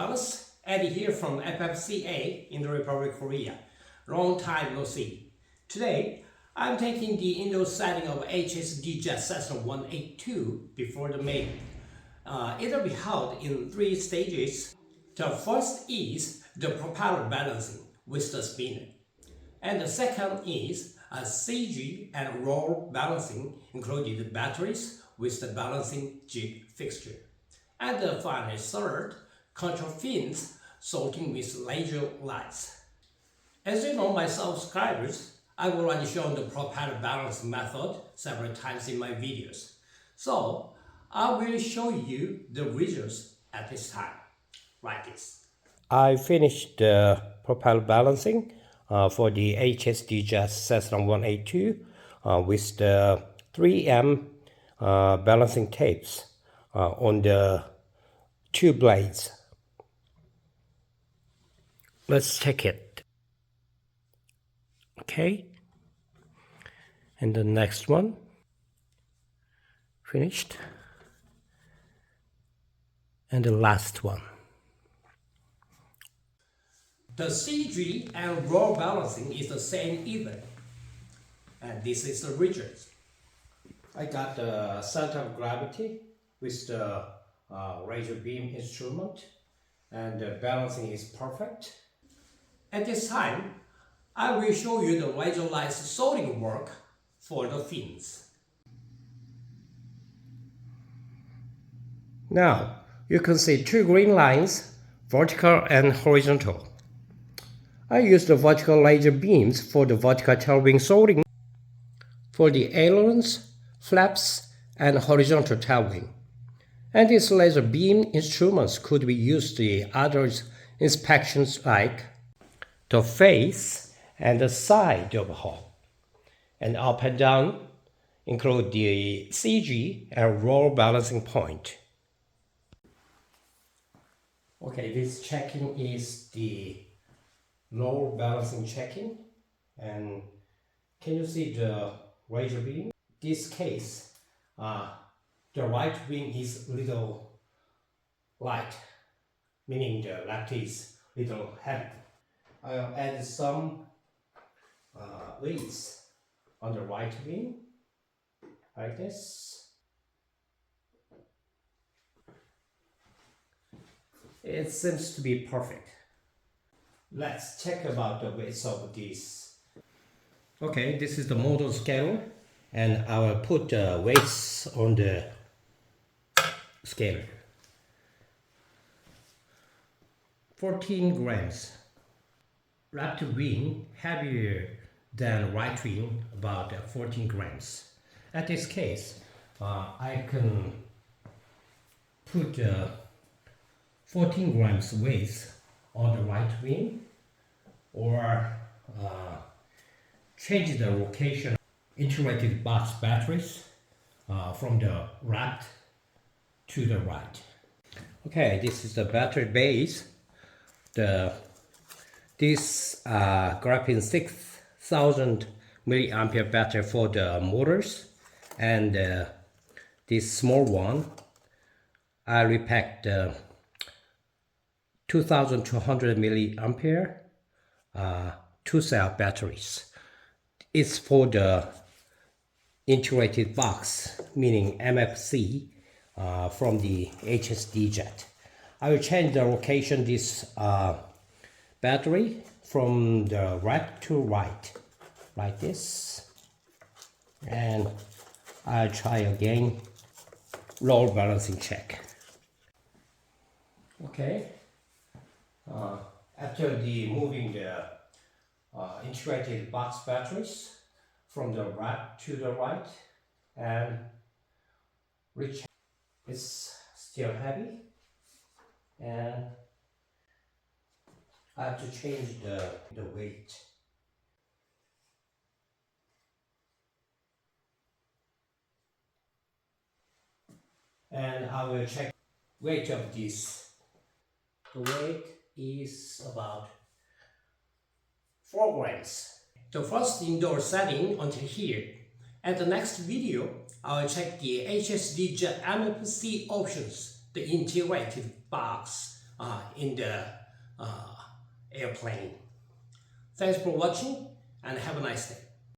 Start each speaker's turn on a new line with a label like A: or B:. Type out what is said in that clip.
A: Thomas, Eddie here from FFCA in the Republic of Korea. Long time no see. Today, I'm taking the indoor setting of HSDjet Cessna-182 before the maiden. It'll be held in 3 stages. The first is the propeller balancing with the spinner. And the second is a CG and roll balancing, including the batteries with the balancing jig fixture. And the final third, control fins sorting with laser lights. As you know, my subscribers, I've already shown the propeller balancing method several times in my videos. So I will show you the results at this time, like this. I finished the propeller balancing for the HSDjet Cessna-182 with the 3M balancing tapes on the 2 blades. Let's check it. Okay, and the next one finished, and the last one. The CG and roll balancing is the same either, and this is the results. I got the center of gravity with the laser beam instrument, and the balancing is perfect. At this time, I will show you the laser light sorting work for the fins. Now, you can see 2 green lines, vertical and horizontal. I use the vertical laser beams for the vertical tail wing sorting for the ailerons, flaps, and horizontal tail wing. And these laser beam instruments could be used in other inspections like the face and the side of the hull. And up and down include the CG and roll balancing point. Okay, this checking is the roll balancing checking. And can you see the laser beam? This case, the right wing is little light, meaning the left is little heavy. I'll add some weights on the right wing, like this. It seems to be perfect. Let's check about the weights of this. Okay, this is the model scale, and I will put the weights on the scale. 14 grams. Left wing heavier than right wing, about 14 grams. At this case, I can put 14 grams weight on the right wing, or change the location integrated box batteries from the left to the right. Okay, this is the battery base. This graphene 6000 milliampere battery for the motors, and this small one I repacked 2200 milliampere 2-cell batteries. It's for the integrated box, meaning MFC, from the HSDjet. I will change the location this battery from the left to right, like this. And I'll try again roll balancing check. Okay. After moving the integrated box batteries from the left to the right and recheck, it's still heavy, and I have to change the weight. And I will check weight of this. The weight is about 4 grams. The first indoor setting until here. At the next video, I will check the HSDjet MFC options, the integrated box in the airplane. Thanks for watching and have a nice day.